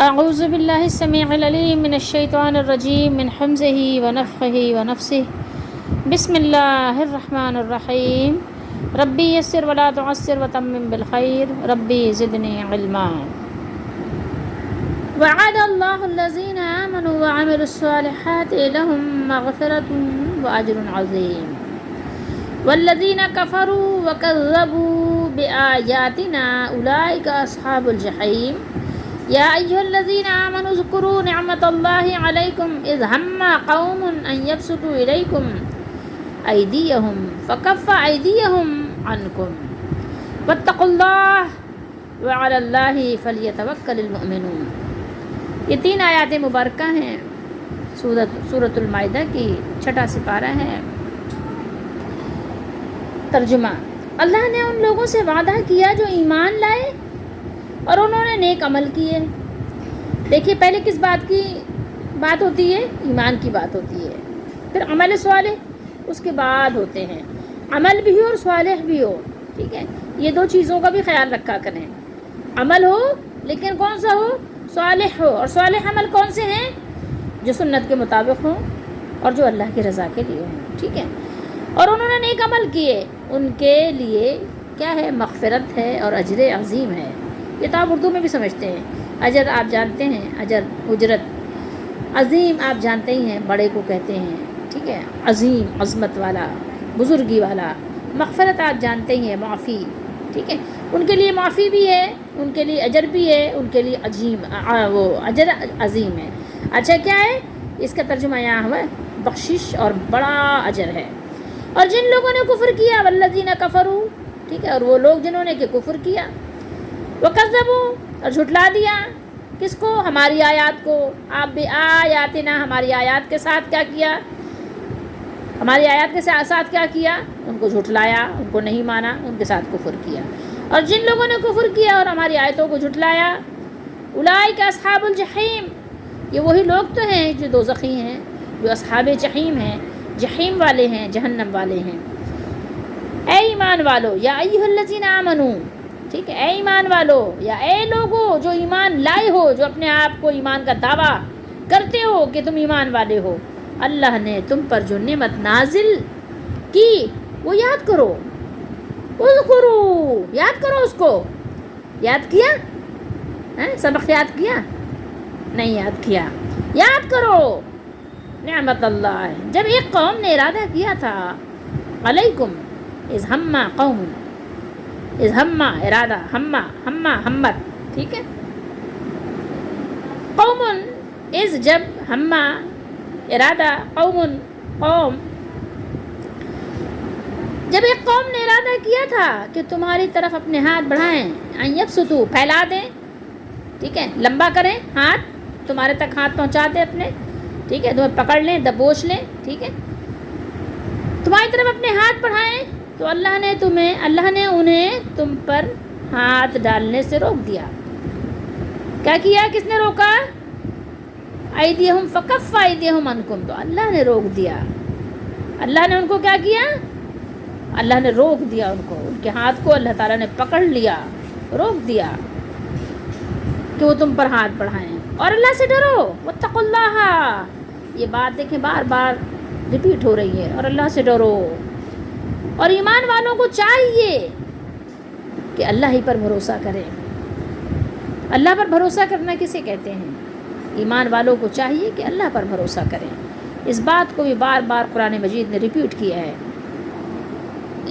اعوذ باللہ السمیع العلیم من الشیطان الرجیم من حمزہ ونفخہ ونفثہ بسم اللہ الرحمن الرحیم ربی یسر ولا تعسر وتمم بالخیر ربی زدنی علما وعد اللہ الذین آمنوا وعملوا الصالحات لهم مغفرۃ واجر عظیم والذین کفروا وکذبوا بآیاتنا اولئک اصحاب الجحیم یا ایھا الذین آمنوا اذکروا نعمت اللہ علیکم اذ ہم قوم ان یبسطوا الیکم ایدیہم فکف ایدیہم عنکم واتقوا اللہ وعلی اللہ فلیتوکل المؤمنون۔ یہ 3 آیات مبارکہ ہیں، سورۃ المائدہ کی 6واں سپارہ ہے۔ ترجمہ: اللہ نے ان لوگوں سے وعدہ کیا جو ایمان لائے اور انہوں نے نیک عمل کیے۔ دیکھیے، پہلے کس بات کی بات ہوتی ہے؟ ایمان کی بات ہوتی ہے، پھر عمل صالح اس کے بعد ہوتے ہیں۔ عمل بھی ہو اور صالح بھی ہو، ٹھیک ہے؟ یہ 2 چیزوں کا بھی خیال رکھا کریں۔ عمل ہو لیکن کون سا ہو؟ صالح ہو۔ اور صالح عمل کون سے ہیں؟ جو سنت کے مطابق ہوں اور جو اللہ کی رضا کے لیے ہوں، ٹھیک ہے؟ اور انہوں نے نیک عمل کیے، ان کے لیے کیا ہے؟ مغفرت ہے اور اجر عظیم ہے۔ یہ تو آپ اردو میں بھی سمجھتے ہیں، اجر آپ جانتے ہیں، اجر اجرت، عظیم آپ جانتے ہی ہیں، بڑے کو کہتے ہیں، ٹھیک ہے؟ عظیم، عظمت والا، بزرگی والا۔ مغفرت آپ جانتے ہی ہیں، معافی، ٹھیک ہے؟ ان کے لیے معافی بھی ہے، ان کے لیے اجر بھی ہے، ان کے لیے وہ اجر عظیم ہے۔ اچھا، کیا ہے اس کا ترجمہ؟ یہاں ہوا بخشش اور بڑا اجر ہے۔ اور جن لوگوں نے کفر کیا، والذین کفروا، ٹھیک ہے؟ اور وہ لوگ جنہوں نے کہ کفر کیا، وکذبوا، اور جھٹلا دیا، کس کو؟ ہماری آیات کو۔ آپ بھی آیاتنا، ہماری آیات کے ساتھ کیا کیا؟ ہماری آیات کے ساتھ کیا کیا؟ ان کو جھٹلایا، ان کو نہیں مانا، ان کے ساتھ کفر کیا۔ اور جن لوگوں نے کفر کیا اور ہماری آیتوں کو جھٹلایا، اولئک اصحاب الجحیم، یہ وہی لوگ تو ہیں جو دوزخی ہیں، جو اصحاب جحیم ہیں، جحیم والے ہیں، جہنم والے ہیں۔ اے ایمان والو، یا ایھا الذین آمنوا، ٹھیک ہے؟ اے ایمان والو یا اے لوگو جو ایمان لائے ہو، جو اپنے آپ کو ایمان کا دعویٰ کرتے ہو کہ تم ایمان والے ہو، اللہ نے تم پر جو نعمت نازل کی وہ یاد کرو۔ اذکروا، یاد کرو اس کو۔ یاد کیا؟ سبق یاد کیا؟ نہیں یاد کیا، یاد کرو نعمت اللہ، جب ایک قوم نے ارادہ کیا تھا، علیکم، اذ ہم قوم، اذ ہم ارادہ، ہم ہمت، ٹھیک ہے؟ قوم، اذ جب، ہم ارادہ، قوم قوم، جب ایک قوم نے ارادہ کیا تھا کہ تمہاری طرف اپنے ہاتھ بڑھائیں، ان یبسطوا، پھیلا دیں، ٹھیک ہے؟ لمبا کریں ہاتھ، تمہارے تک ہاتھ پہنچا دیں اپنے، ٹھیک ہے؟ تمہیں پکڑ لیں، دبوچ لیں، ٹھیک ہے؟ تمہاری طرف اپنے ہاتھ بڑھائیں تو اللہ نے انہیں تم پر ہاتھ ڈالنے سے روک دیا۔ کیا کیا؟ کس نے روکا؟ ایدیہم فکف ایدیہم عنکم، تو اللہ نے روک دیا۔ اللہ نے ان کو کیا کیا؟ اللہ نے روک دیا ان کو، ان کے ہاتھ کو اللہ تعالیٰ نے پکڑ لیا، روک دیا کہ وہ تم پر ہاتھ بڑھائیں۔ اور اللہ سے ڈرو، واتقوا اللہ، یہ بات دیکھیں بار بار ریپیٹ ہو رہی ہے، اور اللہ سے ڈرو۔ اور ایمان والوں کو چاہیے کہ اللہ ہی پر بھروسہ کریں۔ اللہ پر بھروسہ کرنا کسے کہتے ہیں؟ ایمان والوں کو چاہیے کہ اللہ پر بھروسہ کریں۔ اس بات کو بھی بار بار قرآن مجید نے ریپیٹ کیا ہے۔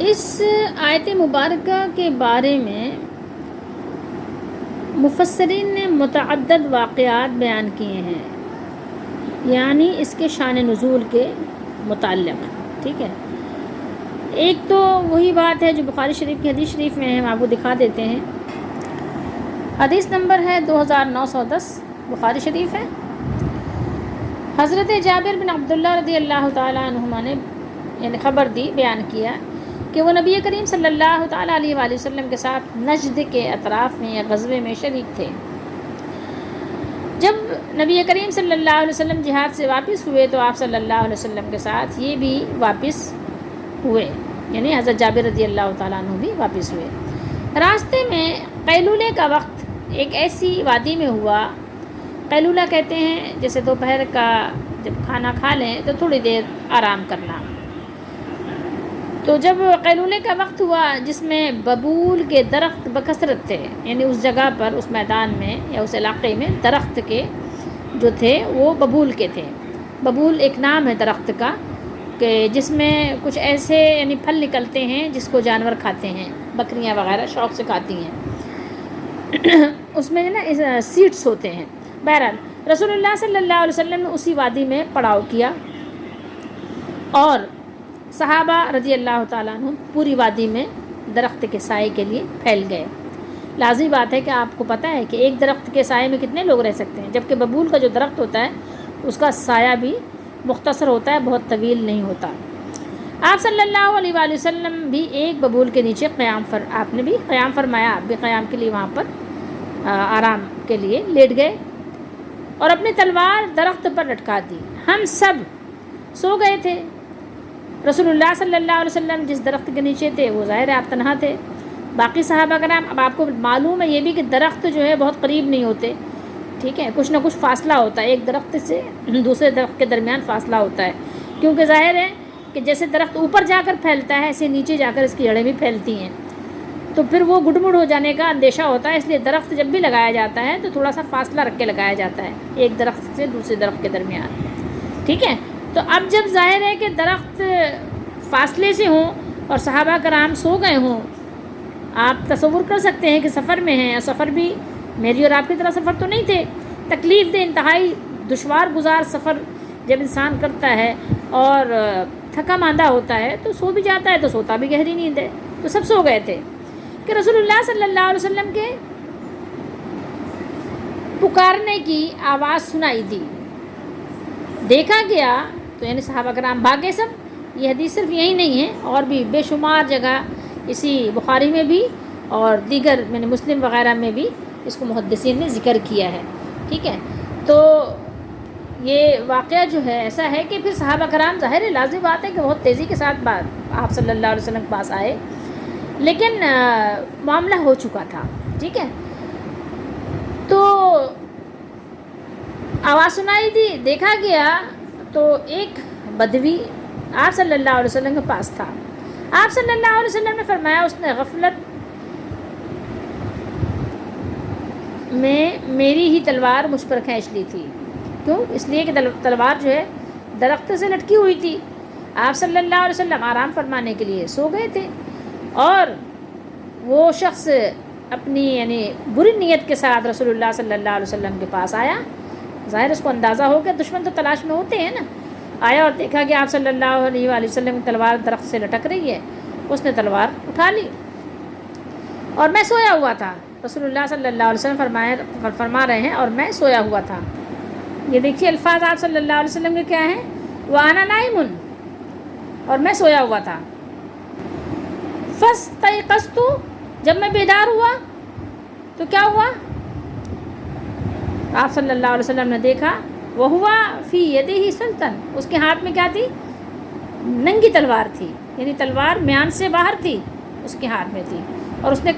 اس آیت مبارکہ کے بارے میں مفسرین نے متعدد واقعات بیان کیے ہیں، یعنی اس کے شان نزول کے متعلق، ٹھیک ہے؟ ایک تو وہی بات ہے جو بخاری شریف کی حدیث شریف میں ہم آپ کو دکھا دیتے ہیں۔ حدیث نمبر ہے 2910، بخاری شریف ہے۔ حضرت جابر بن عبداللہ رضی اللہ تعالیٰ عنہما نے یعنی خبر دی، بیان کیا کہ وہ نبی کریم صلی اللہ تعالیٰ علیہ وآلہ وسلم کے ساتھ نجد کے اطراف میں یا غزوے میں شریک تھے۔ جب نبی کریم صلی اللہ علیہ وسلم جہاد سے واپس ہوئے تو آپ صلی اللہ علیہ وسلم کے ساتھ یہ بھی واپس ہوئے، یعنی حضرت جابر رضی اللہ تعالیٰ عنہ بھی واپس ہوئے۔ راستے میں قیلولے کا وقت ایک ایسی وادی میں ہوا قیلولہ کہتے ہیں جیسے دوپہر کا جب کھانا کھا لیں تو تھوڑی دیر آرام کرنا. تو جب قیلولے کا وقت ہوا جس میں ببول کے درخت بکثرت تھے، یعنی اس جگہ پر، اس میدان میں یا اس علاقے میں درخت کے جو تھے وہ ببول کے تھے. ببول ایک نام ہے درخت کا کہ جس میں کچھ ایسے یعنی پھل نکلتے ہیں جس کو جانور کھاتے ہیں، بکریاں وغیرہ شوق سے کھاتی ہیں. اس میں نا سیڈس ہوتے ہیں. بہرحال رسول اللہ صلی اللہ علیہ وسلم نے اسی وادی میں پڑاؤ کیا اور صحابہ رضی اللہ تعالیٰ عنہ پوری وادی میں درخت کے سائے کے لیے پھیل گئے. لازمی بات ہے کہ آپ کو پتہ ہے کہ ایک درخت کے سائے میں کتنے لوگ رہ سکتے ہیں، جبکہ ببول کا جو درخت ہوتا ہے اس کا سایہ بھی مختصر ہوتا ہے، بہت طویل نہیں ہوتا. آپ صلی اللہ علیہ وآلہ وسلم بھی ایک ببول کے نیچے آپ نے بھی قیام فرمایا، آپ بھی قیام کے لیے وہاں پر آرام کے لیے لیٹ گئے اور اپنی تلوار درخت پر لٹکا دی. ہم سب سو گئے تھے. رسول اللہ صلی اللہ علیہ وسلم جس درخت کے نیچے تھے وہ ظاہر ہے آپ تنہا تھے. باقی صحابہ کرام، اب آپ کو معلوم ہے یہ بھی کہ درخت جو ہے بہت قریب نہیں ہوتے، ٹھیک ہے، کچھ نہ کچھ فاصلہ ہوتا ہے، ایک درخت سے دوسرے درخت کے درمیان فاصلہ ہوتا ہے، کیونکہ ظاہر ہے کہ جیسے درخت اوپر جا کر پھیلتا ہے ایسے نیچے جا کر اس کی جڑیں بھی پھیلتی ہیں، تو پھر وہ گڈ مڈ ہو جانے کا اندیشہ ہوتا ہے. اس لیے درخت جب بھی لگایا جاتا ہے تو تھوڑا سا فاصلہ رکھ کے لگایا جاتا ہے ایک درخت سے دوسرے درخت کے درمیان، ٹھیک ہے. تو اب جب ظاہر ہے کہ درخت فاصلے سے ہوں اور صحابہ کرام سو گئے ہوں، آپ تصور کر سکتے ہیں کہ سفر میں ہیں، اور سفر بھی میری اور آپ کی طرح سفر تو نہیں تھے، تکلیف دہ انتہائی دشوار گزار سفر جب انسان کرتا ہے اور تھکا ماندہ ہوتا ہے تو سو بھی جاتا ہے، تو سوتا بھی گہری نیند ہے. تو سب سو گئے تھے کہ رسول اللہ صلی اللہ علیہ وسلم کے پکارنے کی آواز سنائی دی. دیکھا گیا تو یعنی صحابہ کرام بھاگے سب. یہ حدیث صرف یہی نہیں ہے، اور بھی بے شمار جگہ اسی بخاری میں بھی اور دیگر یعنی مسلم وغیرہ میں بھی اس کو محدثین نے ذکر کیا ہے، ٹھیک ہے. تو یہ واقعہ جو ہے ایسا ہے کہ پھر صحابہ کرام ظاہر لازمی بات ہے کہ بہت تیزی کے ساتھ آپ صلی اللہ علیہ وسلم کے پاس آئے، لیکن معاملہ ہو چکا تھا، ٹھیک ہے. تو آواز سنائی دی، دیکھا گیا تو ایک بدوی آپ صلی اللہ علیہ وسلم کے پاس تھا. آپ صلی اللہ علیہ وسلم نے فرمایا اس نے غفلت میں میری ہی تلوار مجھ پر کھینچ لی تھی. کیوں؟ اس لیے کہ تلوار جو ہے درخت سے لٹکی ہوئی تھی. آپ صلی اللہ علیہ وسلم آرام فرمانے کے لیے سو گئے تھے اور وہ شخص اپنی یعنی بری نیت کے ساتھ رسول اللہ صلی اللہ علیہ وسلم کے پاس آیا. ظاہر اس کو اندازہ ہو کہ دشمن تو تلاش میں ہوتے ہیں نا. آیا اور دیکھا کہ آپ صلی اللہ علیہ وآلہ وسلم کی تلوار درخت سے لٹک رہی ہے. اس نے تلوار اٹھا لی اور میں سویا ہوا تھا. رسول اللہ صلی اللہ علیہ وسلم فرما رہے ہیں اور میں سویا ہوا تھا. یہ دیکھیے الفاظ آپ صلی اللہ علیہ وسلم کے کیا ہیں، وَأَنَا نَائِمٌ، اور میں سویا ہوا تھا. فَاسْتَيْقَظْتُ، جب میں بیدار ہوا تو کیا ہوا، آپ صلی اللہ علیہ وسلم نے دیکھا وَهُوَ فِي يَدِهِ سُلْطَنٌ، اس کے ہاتھ میں کیا تھی، ننگی تلوار تھی، یعنی تلوار میان سے باہر تھی، اس کے ہاتھ میں تھی. اور اس نے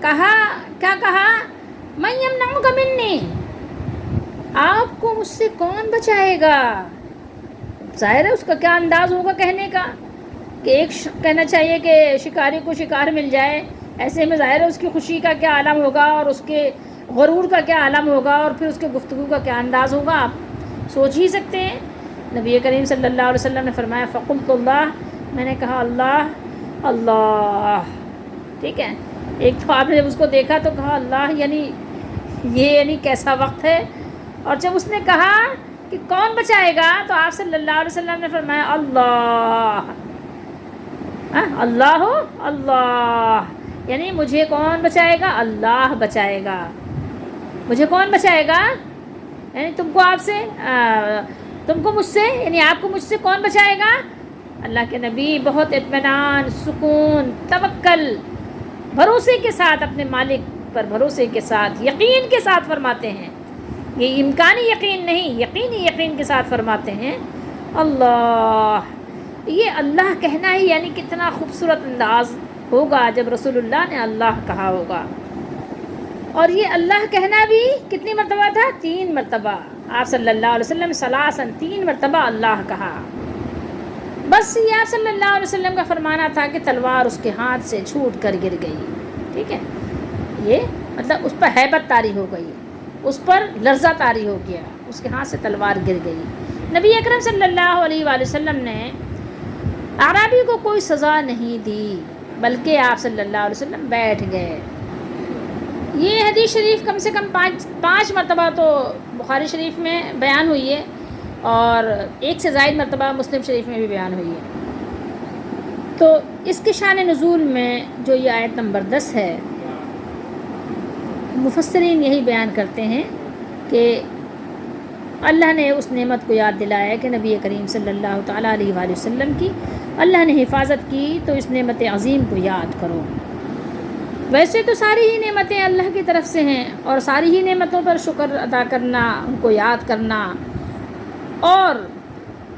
کہا کیا کہا، مَن يَمْنَعُكَ مِنِّي، آپ کو مجھ سے کون بچائے گا. ظاہر ہے اس کا کیا انداز ہوگا کہنے کا کہ ایک کہنا چاہیے کہ شکاری کو شکار مل جائے، ایسے میں ظاہر ہے اس کی خوشی کا کیا عالم ہوگا اور اس کے غرور کا کیا عالم ہوگا اور پھر اس کے گفتگو کا کیا انداز ہوگا، آپ سوچ ہی سکتے ہیں. نبی کریم صلی اللہ علیہ وسلم نے فرمایا فقلت اللہ، میں نے کہا اللہ اللہ، ٹھیک ہے. ایک تو آپ نے جب اس کو دیکھا تو کہا اللہ، یعنی کیسا وقت ہے. اور جب اس نے کہا کہ کون بچائے گا تو آپ صلی اللہ علیہ وسلم نے فرمایا اللہ، اللہ ہو اللہ، یعنی مجھے کون بچائے گا، اللہ بچائے گا. مجھے کون بچائے گا، یعنی تم کو مجھ سے، یعنی آپ کو مجھ سے کون بچائے گا. اللہ کے نبی بہت اطمینان، سکون، توکل، بھروسے کے ساتھ اپنے مالک پر بھروسے کے ساتھ، یقین کے ساتھ فرماتے ہیں. یہ امکانی یقین نہیں، یقینی یقین کے ساتھ فرماتے ہیں اللہ. یہ اللہ کہنا ہی یعنی کتنا خوبصورت انداز ہوگا جب رسول اللہ نے اللہ کہا ہوگا. اور یہ اللہ کہنا بھی کتنی مرتبہ تھا؟ 3 مرتبہ. آپ صلی اللہ علیہ وسلم ثلاثاً 3 مرتبہ اللہ کہا. بس یہ آپ صلی اللہ علیہ وسلم کا فرمانا تھا کہ تلوار اس کے ہاتھ سے چھوٹ کر گر گئی. ٹھیک ہے، یہ مطلب اس پر ہیبت طاری ہو گئی، اس پر لرزہ طاری ہو گیا، اس کے ہاتھ سے تلوار گر گئی. نبی اکرم صلی اللہ علیہ وآلہ وسلم نے اعرابی کو کوئی سزا نہیں دی، بلکہ آپ صلی اللہ علیہ وسلم بیٹھ گئے. یہ حدیث شریف کم سے کم 5 مرتبہ تو بخاری شریف میں بیان ہوئی ہے، اور 1 سے زائد مرتبہ مسلم شریف میں بھی بیان ہوئی ہے. تو اس کے شان نزول میں جو یہ آیت نمبر 10 ہے، مفسرین یہی بیان کرتے ہیں کہ اللہ نے اس نعمت کو یاد دلایا کہ نبی کریم صلی اللہ تعالیٰ علیہ وآلہ وسلم کی اللہ نے حفاظت کی، تو اس نعمت عظیم کو یاد کرو. ویسے تو ساری ہی نعمتیں اللہ کی طرف سے ہیں، اور ساری ہی نعمتوں پر شکر ادا کرنا، ان کو یاد کرنا اور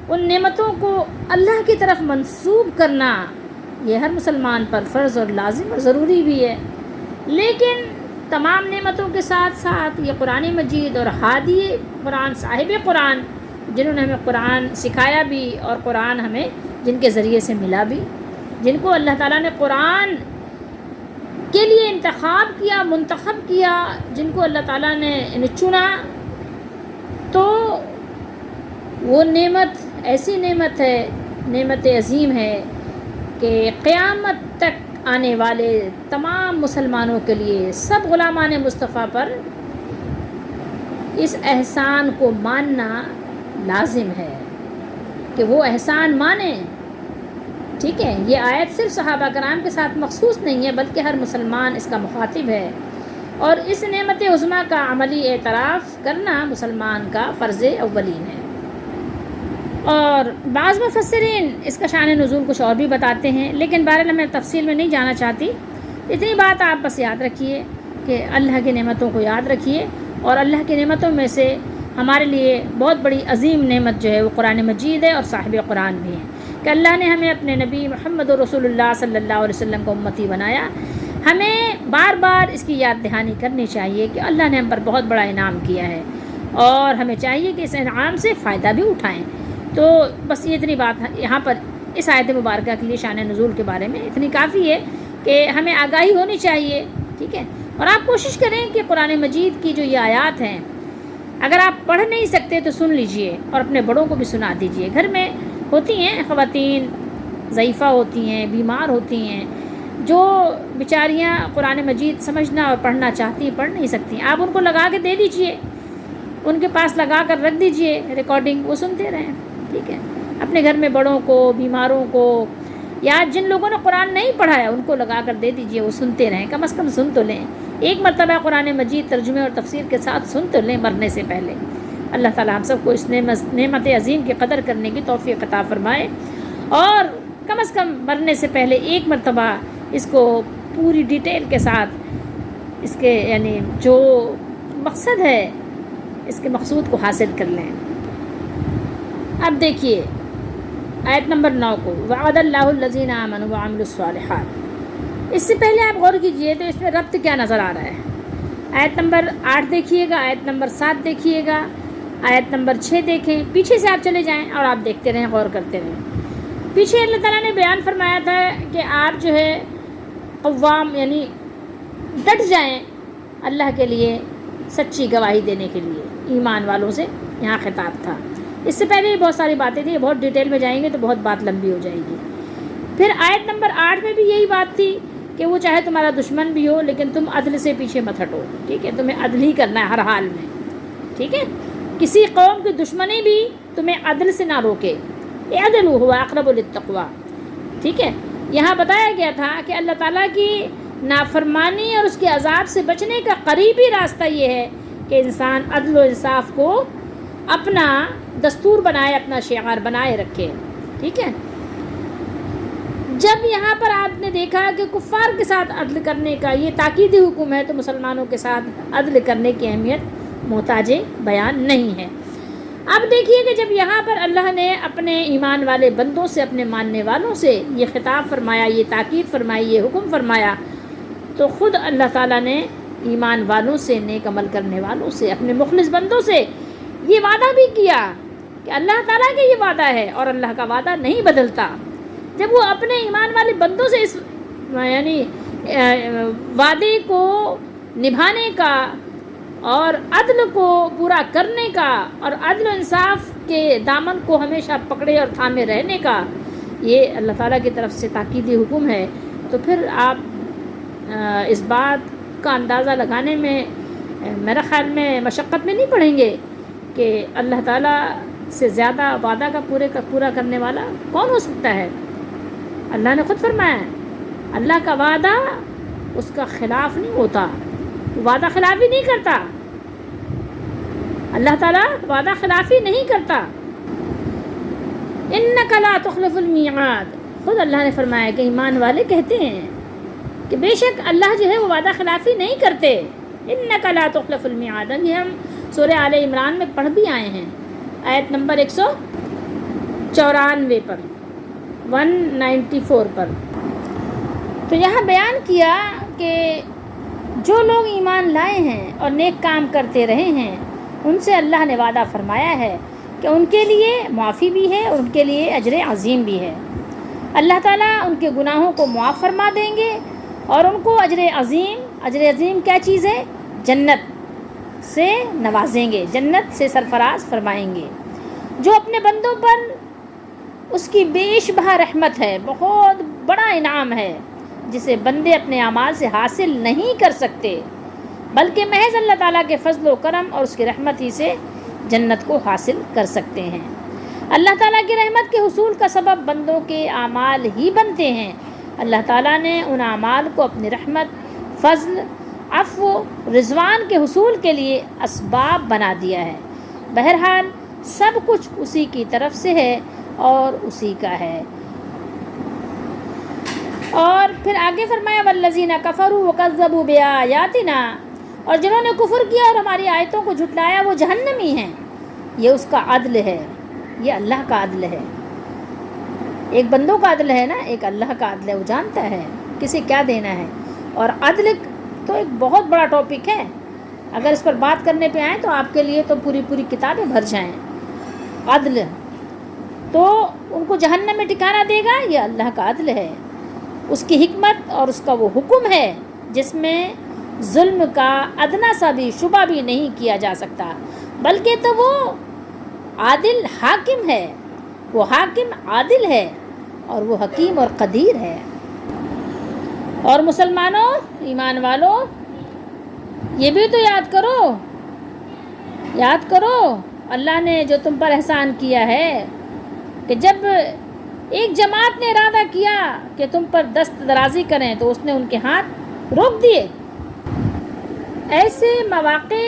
ان نعمتوں کو اللہ کی طرف منسوب کرنا، یہ ہر مسلمان پر فرض اور لازم اور ضروری بھی ہے. لیکن تمام نعمتوں کے ساتھ ساتھ یہ قرآن مجید اور ہادی قرآن، صاحب قرآن، جنہوں نے ہمیں قرآن سکھایا بھی اور قرآن ہمیں جن کے ذریعے سے ملا بھی، جن کو اللہ تعالیٰ نے قرآن کے لیے انتخاب کیا، منتخب کیا، جن کو اللہ تعالیٰ نے چنا، تو وہ نعمت ایسی نعمت ہے، نعمت عظیم ہے کہ قیامت تک آنے والے تمام مسلمانوں کے لیے، سب غلامان مصطفیٰ پر اس احسان کو ماننا لازم ہے کہ وہ احسان مانیں. ٹھیک ہے، یہ آیت صرف صحابہ کرام کے ساتھ مخصوص نہیں ہے، بلکہ ہر مسلمان اس کا مخاطب ہے، اور اس نعمت عظمیٰ کا عملی اعتراف کرنا مسلمان کا فرض اولین ہے. اور بعض مفسرین اس کا شان نزول کچھ اور بھی بتاتے ہیں، لیکن بہرحال میں تفصیل میں نہیں جانا چاہتی. اتنی بات آپ بس یاد رکھیے کہ اللہ کی نعمتوں کو یاد رکھیے، اور اللہ کی نعمتوں میں سے ہمارے لیے بہت بڑی عظیم نعمت جو ہے وہ قرآن مجید ہے اور صاحب قرآن بھی ہے، کہ اللہ نے ہمیں اپنے نبی محمد رسول اللہ صلی اللہ علیہ وسلم کو امتی بنایا. ہمیں بار بار اس کی یاد دہانی کرنی چاہیے کہ اللہ نے ہم پر بہت بڑا انعام کیا ہے، اور ہمیں چاہیے کہ اس انعام سے فائدہ بھی اٹھائیں. تو بس یہ اتنی بات یہاں پر اس آیت مبارکہ کے لیے شان نزول کے بارے میں اتنی کافی ہے کہ ہمیں آگاہی ہونی چاہیے. ٹھیک ہے، اور آپ کوشش کریں کہ قرآن مجید کی جو یہ آیات ہیں، اگر آپ پڑھ نہیں سکتے تو سن لیجئے اور اپنے بڑوں کو بھی سنا دیجئے. گھر میں ہوتی ہیں خواتین، ضعیفہ ہوتی ہیں، بیمار ہوتی ہیں، جو بیچاریاں قرآن مجید سمجھنا اور پڑھنا چاہتی ہیں، پڑھ نہیں سکتی، آپ ان کو لگا کے دے دیجئے، ان کے پاس لگا کر رکھ دیجئے ریکارڈنگ، وہ سنتے رہیں. ٹھیک ہے، اپنے گھر میں بڑوں کو، بیماروں کو، یا جن لوگوں نے قرآن نہیں پڑھا ہے ان کو لگا کر دے دیجئے، وہ سنتے رہیں. کم از کم سن تو لیں، 1 مرتبہ قرآن مجید ترجمے اور تفسیر کے ساتھ سن تو لیں مرنے سے پہلے. اللہ تعالیٰ ہم سب کو اس نعمت عظیم کی قدر کرنے کی توفیق عطا فرمائے، اور کم از کم مرنے سے پہلے 1 مرتبہ اس کو پوری ڈیٹیل کے ساتھ، اس کے یعنی جو مقصد ہے اس کے مقصود کو حاصل کر لیں. اب دیکھیے آیت نمبر 9 کو، وعد اللہ الذین آمنوا وعملوا الصالحات. اس سے پہلے آپ غور کیجئے تو اس میں ربط کیا نظر آ رہا ہے. آیت نمبر 8 دیکھیے گا، آیت نمبر 7 دیکھیے گا، آیت نمبر 6 دیکھیں، پیچھے سے آپ چلے جائیں اور آپ دیکھتے رہیں، غور کرتے رہیں. پیچھے اللہ تعالیٰ نے بیان فرمایا تھا کہ آپ جو ہے قوام، یعنی ڈٹ جائیں اللہ کے لیے سچی گواہی دینے کے لیے. ایمان والوں سے یہاں خطاب تھا. اس سے پہلے بہت ساری باتیں تھیں، بہت ڈیٹیل میں جائیں گے تو بہت بات لمبی ہو جائے گی. پھر آیت نمبر 8 میں بھی یہی بات تھی کہ وہ چاہے تمہارا دشمن بھی ہو لیکن تم عدل سے پیچھے مت ہٹو. ٹھیک ہے، تمہیں عدل ہی کرنا ہے ہر حال میں. ٹھیک ہے، کسی قوم کی دشمنی بھی تمہیں عدل سے نہ روکے. اعدلوا هو اقرب للتقوی. ٹھیک ہے، یہاں بتایا گیا تھا کہ اللہ تعالیٰ کی نافرمانی اور اس کے عذاب سے بچنے کا قریبی راستہ یہ ہے کہ انسان عدل و انصاف کو اپنا دستور بنائے، اپنا شعار بنائے رکھے. ٹھیک ہے، جب یہاں پر آپ نے دیکھا کہ کفار کے ساتھ عدل کرنے کا یہ تاکیدی حکم ہے، تو مسلمانوں کے ساتھ عدل کرنے کی اہمیت محتاج بیان نہیں ہے. اب دیکھیے کہ جب یہاں پر اللہ نے اپنے ایمان والے بندوں سے، اپنے ماننے والوں سے یہ خطاب فرمایا، یہ تاکید فرمائی، یہ حکم فرمایا، تو خود اللہ تعالیٰ نے ایمان والوں سے، نیک عمل کرنے والوں سے، اپنے مخلص بندوں سے یہ وعدہ بھی کیا کہ اللہ تعالیٰ کا یہ وعدہ ہے اور اللہ کا وعدہ نہیں بدلتا۔ جب وہ اپنے ایمان والے بندوں سے اس یعنی وعدے کو نبھانے کا اور عدل کو پورا کرنے کا اور عدل و انصاف کے دامن کو ہمیشہ پکڑے اور تھامے رہنے کا یہ اللہ تعالیٰ کی طرف سے تاکیدی حکم ہے، تو پھر آپ اس بات کا اندازہ لگانے میں میرا خیال میں مشقت میں نہیں پڑیں گے کہ اللہ تعالیٰ سے زیادہ وعدہ کا پورا کرنے والا کون ہو سکتا ہے۔ اللہ نے خود فرمایا ہے اللہ کا وعدہ اس کا خلاف نہیں ہوتا، وعدہ خلافی نہیں کرتا، اللہ تعالیٰ وعدہ خلافی نہیں کرتا۔ انک لا تخلف المیعاد، خود اللہ نے فرمایا کہ ایمان والے کہتے ہیں کہ بے شک اللہ جو ہے وہ وعدہ خلافی نہیں کرتے۔ انک لا تخلف المیعاد، یہ ہم سورہ آل عمران میں پڑھ بھی آئے ہیں، آیت نمبر 194 پر 194 پر۔ تو یہاں بیان کیا کہ جو لوگ ایمان لائے ہیں اور نیک کام کرتے رہے ہیں ان سے اللہ نے وعدہ فرمایا ہے کہ ان کے لیے معافی بھی ہے اور ان کے لیے اجر عظیم بھی ہے۔ اللہ تعالیٰ ان کے گناہوں کو معاف فرما دیں گے اور ان کو اجر عظیم کیا چیز ہے؟ جنت سے نوازیں گے، جنت سے سرفراز فرمائیں گے، جو اپنے بندوں پر اس کی بے شبہ رحمت ہے، بہت بڑا انعام ہے جسے بندے اپنے اعمال سے حاصل نہیں کر سکتے، بلکہ محض اللہ تعالیٰ کے فضل و کرم اور اس کی رحمت ہی سے جنت کو حاصل کر سکتے ہیں۔ اللہ تعالیٰ کی رحمت کے حصول کا سبب بندوں کے اعمال ہی بنتے ہیں۔ اللہ تعالیٰ نے ان اعمال کو اپنی رحمت، فضل، عفو، رضوان کے حصول کے لیے اسباب بنا دیا ہے۔ بہرحال سب کچھ اسی کی طرف سے ہے اور اسی کا ہے۔ اور پھر آگے فرمایا والذین کفروا وکذبوا بآیاتنا، اور جنہوں نے کفر کیا اور ہماری آیتوں کو جھٹلایا وہ جہنمی ہیں۔ یہ اس کا عدل ہے، یہ اللہ کا عدل ہے۔ ایک بندوں کا عدل ہے نا، ایک اللہ کا عدل ہے، وہ جانتا ہے کسے کیا دینا ہے۔ اور عدل تو ایک بہت بڑا ٹاپک ہے، اگر اس پر بات کرنے پہ آئیں تو آپ کے لیے تو پوری کتابیں بھر جائیں۔ عدل تو ان کو جہنم میں ٹھکانہ دے گا، یہ اللہ کا عدل ہے، اس کی حکمت اور اس کا وہ حکم ہے جس میں ظلم کا ادنا سا بھی شبہ بھی نہیں کیا جا سکتا، بلکہ تو وہ عادل حاکم ہے، وہ حاکم عادل ہے اور وہ حکیم اور قدیر ہے۔ اور مسلمانوں، ایمان والوں، یہ بھی تو یاد کرو اللہ نے جو تم پر احسان کیا ہے کہ جب ایک جماعت نے ارادہ کیا کہ تم پر دست درازی کریں تو اس نے ان کے ہاتھ روک دیے۔ ایسے مواقع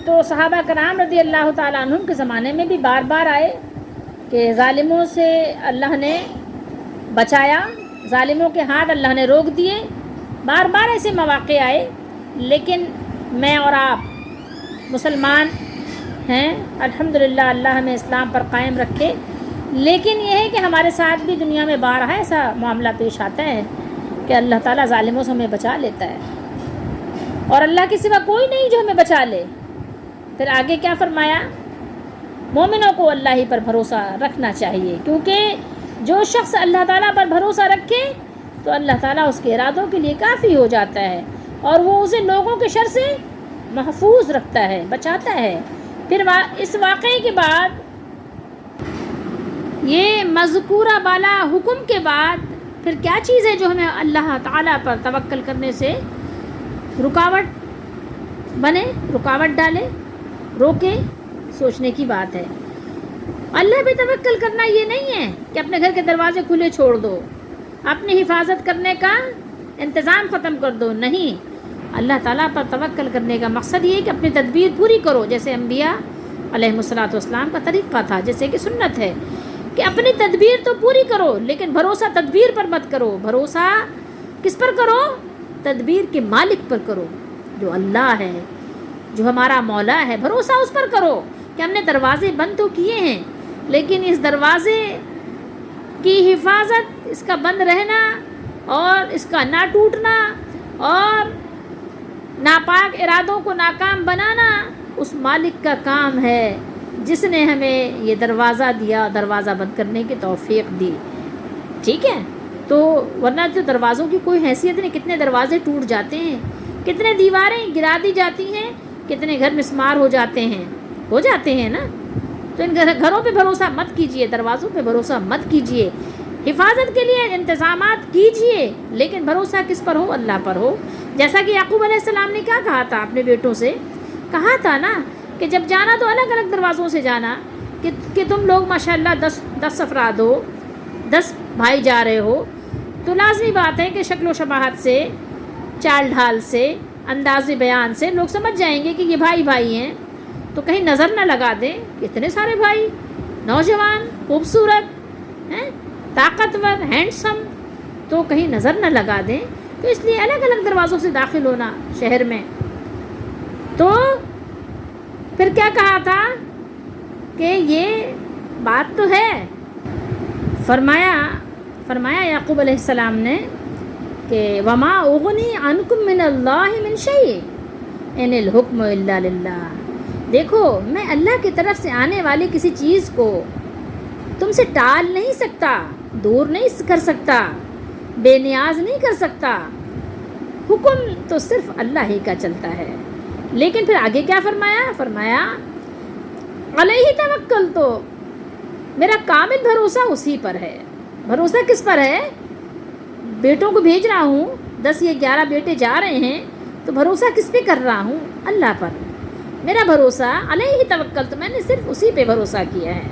تو صحابہ کرام رضی اللہ تعالیٰ عنہم کے زمانے میں بھی بار بار آئے کہ ظالموں سے اللہ نے بچایا، ظالموں کے ہاتھ اللہ نے روک دیے، بار بار ایسے مواقع آئے۔ لیکن میں اور آپ مسلمان ہیں، الحمدللہ اللہ ہمیں اسلام پر قائم رکھے، لیکن یہ ہے کہ ہمارے ساتھ بھی دنیا میں بارہا ایسا معاملہ پیش آتا ہے کہ اللہ تعالیٰ ظالموں سے ہمیں بچا لیتا ہے، اور اللہ کے سوا کوئی نہیں جو ہمیں بچا لے۔ پھر آگے کیا فرمایا؟ مومنوں کو اللہ ہی پر بھروسہ رکھنا چاہیے، کیونکہ جو شخص اللہ تعالیٰ پر بھروسہ رکھے تو اللہ تعالیٰ اس کے ارادوں کے لیے کافی ہو جاتا ہے اور وہ اسے لوگوں کے شر سے محفوظ رکھتا ہے، بچاتا ہے۔ پھر اس واقعے کے بعد، یہ مذکورہ بالا حکم کے بعد پھر کیا چیز ہے جو ہمیں اللہ تعالیٰ پر توکل کرنے سے رکاوٹ ڈالے، روکے؟ سوچنے کی بات ہے۔ اللہ پہ توکل کرنا یہ نہیں ہے کہ اپنے گھر کے دروازے کھلے چھوڑ دو، اپنی حفاظت کرنے کا انتظام ختم کر دو، نہیں۔ اللہ تعالیٰ پر توکل کرنے کا مقصد یہ ہے کہ اپنی تدبیر پوری کرو، جیسے انبیاء علیہ الصلوۃ والسلام کا طریقہ تھا، جیسے کہ سنت ہے کہ اپنی تدبیر تو پوری کرو لیکن بھروسہ تدبیر پر مت کرو۔ بھروسہ کس پر کرو؟ تدبیر کے مالک پر کرو، جو اللہ ہے، جو ہمارا مولا ہے۔ بھروسہ اس پر کرو کہ ہم نے دروازے بند تو کیے ہیں، لیکن اس دروازے کی حفاظت، اس کا بند رہنا اور اس کا نہ ٹوٹنا اور ناپاک ارادوں کو ناکام بنانا اس مالک کا کام ہے جس نے ہمیں یہ دروازہ دیا، دروازہ بند کرنے کی توفیق دی. ٹھیک ہے، تو ورنہ تو دروازوں کی کوئی حیثیت نہیں. کتنے دروازے ٹوٹ جاتے ہیں، کتنے دیواریں گرا دی جاتی ہیں، کتنے گھر مسمار ہو جاتے ہیں نا. تو ان گھروں پہ بھروسہ مت کیجئے، دروازوں پہ بھروسہ مت کیجئے. حفاظت کے لیے انتظامات کیجئے، لیکن بھروسہ کس پر ہو؟ اللہ پر ہو. جیسا کہ یعقوب علیہ السلام نے کیا کہا تھا اپنے بیٹوں سے؟ کہا تھا نا کہ جب جانا تو الگ الگ دروازوں سے جانا، کہ تم لوگ ماشاءاللہ 10 افراد ہو، 10 بھائی جا رہے ہو، تو لازمی بات ہے کہ شکل و شباہت سے، چال ڈھال سے، انداز بیان سے لوگ سمجھ جائیں گے کہ یہ بھائی ہیں. تو کہیں نظر نہ لگا دیں کہ اتنے سارے بھائی، نوجوان، خوبصورت ہیں، طاقتور، ہینڈسم، تو کہیں نظر نہ لگا دیں. تو اس لیے الگ الگ دروازوں سے داخل ہونا شہر میں. تو پھر کیا کہا تھا کہ یہ بات تو ہے. فرمایا یعقوب علیہ السلام نے کہ وما اغنی عنکم من اللہ من شیء ان الحکم الا للہ. دیکھو، میں اللہ کی طرف سے آنے والی کسی چیز کو تم سے ٹال نہیں سکتا، دور نہیں کر سکتا، بے نیاز نہیں کر سکتا. حکم تو صرف اللہ ہی کا چلتا ہے. لیکن پھر آگے کیا فرمایا علیہ توکل، تو میرا کامل بھروسہ اسی پر ہے. بھروسہ کس پر ہے؟ بیٹوں کو بھیج رہا ہوں، 10 یا 11 بیٹے جا رہے ہیں، تو بھروسہ کس پہ کر رہا ہوں؟ اللہ پر. میرا بھروسہ علیہ توکل، تو میں نے صرف اسی پہ بھروسہ کیا ہے.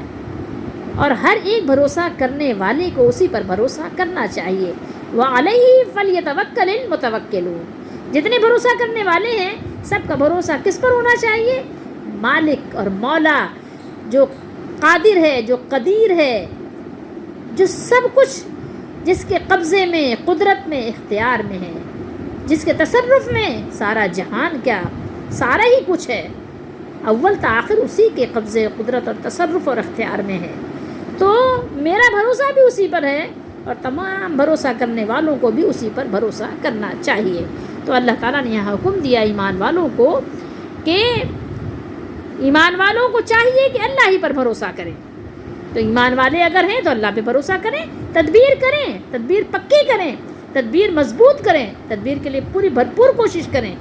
اور ہر ایک بھروسہ کرنے والے کو اسی پر بھروسہ کرنا چاہیے. وَعَلَيْهِ فَلْيَتَوَكَّلِ الْمُتَوَكِّلُونَ. جتنے بھروسہ کرنے والے ہیں سب کا بھروسہ کس پر ہونا چاہیے؟ مالک اور مولا، جو قادر ہے، جو قدیر ہے، جو سب کچھ جس کے قبضے میں، قدرت میں، اختیار میں ہے، جس کے تصرف میں سارا جہان، کیا سارا ہی کچھ ہے. اول تا آخر اسی کے قبضے، قدرت اور تصرف اور اختیار میں ہے. تو میرا بھروسہ بھی اسی پر ہے، اور تمام بھروسہ کرنے والوں کو بھی اسی پر بھروسہ کرنا چاہیے. تو اللہ تعالیٰ نے یہاں حکم دیا ایمان والوں کو کہ ایمان والوں کو چاہیے کہ اللہ ہی پر بھروسہ کریں. تو ایمان والے اگر ہیں تو اللہ پہ بھروسہ کریں، تدبیر پکی کریں، تدبیر مضبوط کریں، تدبیر کے لیے پوری بھرپور کوشش کریں.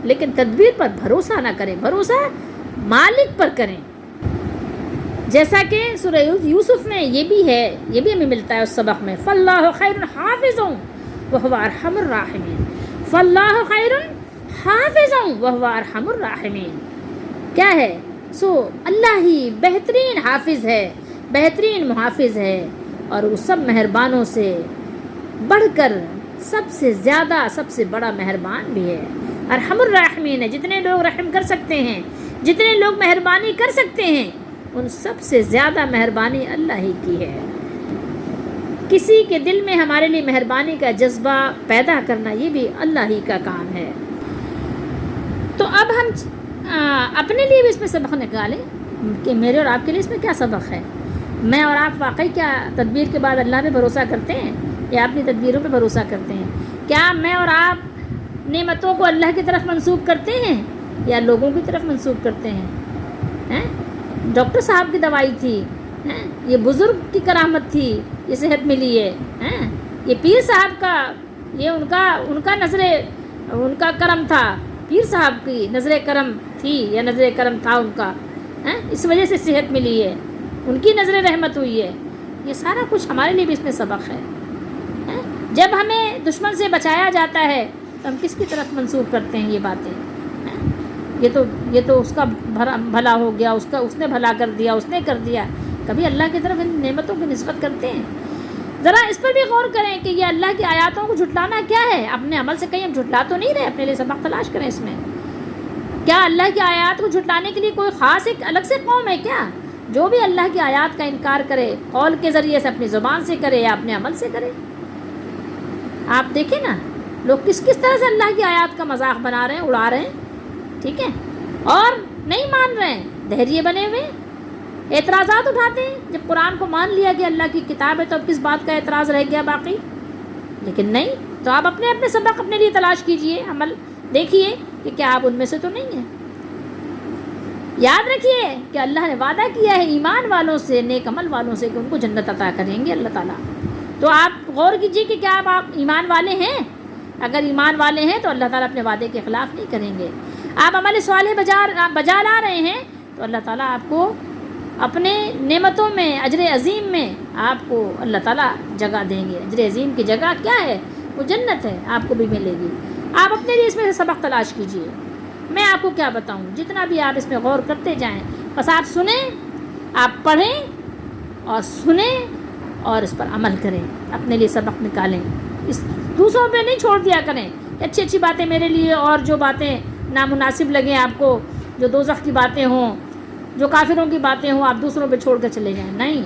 لیکن تدبیر پر بھروسہ نہ کریں، بھروسہ مالک پر کریں. جیسا کہ سورہ یوسف میں یہ بھی ہمیں ملتا ہے اس سبق میں، فاللہ خیر حافظ وہو ارحم الراحمین. فاللہ خیر حافظ وہو ارحم الراحمین. کیا ہے؟ اللہ ہی بہترین حافظ ہے، بہترین محافظ ہے، اور وہ سب مہربانوں سے بڑھ کر سب سے زیادہ، سب سے بڑا مہربان بھی ہے. ارحم الراحمین ہے. جتنے لوگ رحم کر سکتے ہیں، جتنے لوگ مہربانی کر سکتے ہیں، ان سب سے زیادہ مہربانی اللہ ہی کی ہے. کسی کے دل میں ہمارے لیے مہربانی کا جذبہ پیدا کرنا، یہ بھی اللہ ہی کا کام ہے. تو اب ہم اپنے لیے بھی اس میں سبق نکالیں کہ میرے اور آپ کے لیے اس میں کیا سبق ہے. میں اور آپ واقعی کیا تدبیر کے بعد اللہ پہ بھروسہ کرتے ہیں یا اپنی تدبیروں پہ بھروسہ کرتے ہیں؟ کیا میں اور آپ نعمتوں کو اللہ کی طرف منسوب کرتے ہیں یا لوگوں کی طرف منسوب کرتے ہیں؟ ڈاکٹر صاحب کی دوائی تھی، یہ بزرگ کی کرامت تھی، یہ صحت ملی ہے، یہ پیر صاحب کا، یہ ان کا کرم تھا، پیر صاحب کی نظر کرم تھی یا نظر کرم تھا ان کا، اس وجہ سے صحت ملی ہے، ان کی نظر رحمت ہوئی ہے. یہ سارا کچھ ہمارے لیے بھی اس میں سبق ہے. جب ہمیں دشمن سے بچایا جاتا ہے تو ہم کس کی طرف منسوب کرتے ہیں یہ باتیں؟ یہ تو اس کا بھلا ہو گیا، اس نے بھلا کر دیا، اس نے کر دیا. کبھی اللہ کی طرف ان نعمتوں کی نسبت کرتے ہیں؟ ذرا اس پر بھی غور کریں کہ یہ اللہ کی آیاتوں کو جھٹلانا کیا ہے. اپنے عمل سے کہیں ہم جھٹلا تو نہیں رہے، اپنے لیے سبق تلاش کریں اس میں. کیا اللہ کی آیات کو جھٹلانے کے لیے کوئی خاص ایک الگ سے قوم ہے کیا؟ جو بھی اللہ کی آیات کا انکار کرے، قول کے ذریعے سے، اپنی زبان سے کرے یا اپنے عمل سے کرے. آپ دیکھیں نا، لوگ کس طرح سے اللہ کی آیات کا مذاق بنا رہے ہیں، اڑا رہے ہیں، ٹھیک ہے، اور نہیں مان رہے ہیں، دہریے بنے ہوئے اعتراضات اٹھاتے ہیں. جب قرآن کو مان لیا کہ اللہ کی کتاب ہے تو اب کس بات کا اعتراض رہ گیا باقی؟ لیکن نہیں. تو آپ اپنے سبق اپنے لیے تلاش کیجئے، عمل دیکھیے کہ کیا آپ ان میں سے تو نہیں ہیں. یاد رکھیے کہ اللہ نے وعدہ کیا ہے ایمان والوں سے، نیک عمل والوں سے، کہ ان کو جنت عطا کریں گے اللہ تعالیٰ. تو آپ غور کیجیے کہ کیا آپ ایمان والے ہیں. اگر ایمان والے ہیں تو اللہ تعالیٰ اپنے وعدے کے خلاف نہیں کریں گے. آپ عمل صالح بجا لا رہے ہیں تو اللہ تعالیٰ آپ کو اپنے نعمتوں میں، اجر عظیم میں آپ کو اللہ تعالیٰ جگہ دیں گے. اجر عظیم کی جگہ کیا ہے؟ وہ جنت ہے، آپ کو بھی ملے گی. آپ اپنے لیے اس میں سے سبق تلاش کیجیے. میں آپ کو کیا بتاؤں، جتنا بھی آپ اس میں غور کرتے جائیں، بس آپ سنیں، آپ پڑھیں اور سنیں اور اس پر عمل کریں، اپنے لیے سبق نکالیں. اس دوسروں پہ نہیں چھوڑ دیا کریں کہ اچھی اچھی باتیں میرے لیے، اور جو باتیں نامناسب لگیں آپ کو، جو دوزخ کی باتیں ہوں، جو کافروں کی باتیں ہوں، آپ دوسروں پہ چھوڑ کر چلے جائیں. نہیں،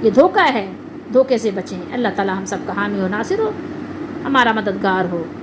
یہ دھوکہ ہے. دھوکے سے بچیں. اللہ تعالیٰ ہم سب کا حامی و ناصر ہو، ہمارا مددگار ہو.